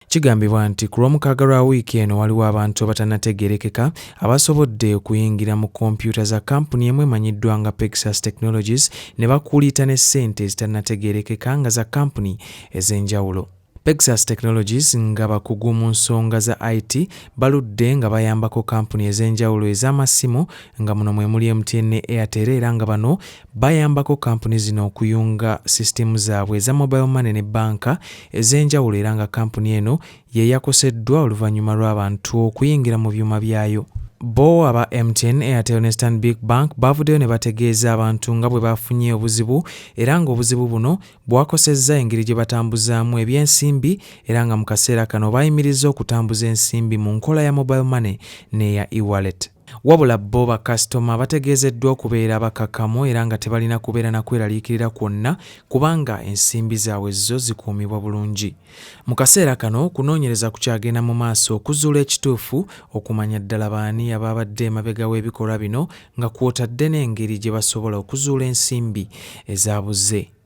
Kigambibwa nti ku lw'omukaaga lwa wiiki eno waliwo abantu abatannategeerekeka abasobodde okuyingira mu kompyuta za kampuni emu emanyiddwa nga Pegasus Technologies ne bakuuliita ne ssente ezitannategeerekeka nga za kampuni ez'enjawulo. Pegasus Technologies nga bakugu mu nsonga za IT baludde nga bayambako kampuni ez'enjawulo ez'amasimu nga muno mwe muli MTN ne Airtel era nga bano bayambako kampuni zino okuyunga sisitemu zaabwe eza mobile money ne banka ez'enjawulo era nga kampuni eno ye yakoseddwa oluvannyuma lw'abantu okuyingira mu byuma byayo. Bo aba MTN, Airtel ne Stanbic Bank bavuddeyo ne bategeeza abantu nga bwe bafunye obuzibu era ng'obuzibu buno bwakosezza engeri gye batambuzaamu ebyensimbi era nga mu kaseera kano bayimirizza okutambuza ensimbi mu nkola ya mobile money n'eya e-wallet. Wabula bo bakasitoma bategeezeddwa okubeera abakakkamu era nga tebalina kubeera na kweraliikirira kwonna kubanga ensimbi zaabwe zo zikuumibwa bulungi. Mu kaseera kano kunoonyereza kukyagenda mu maaso okuzuula ekituufu okumanya ddala baani ababadde emabega w'ebikolwa bino nga kw'otadde n'engeri gye basobola okuzuula ensimbi ezaabuze.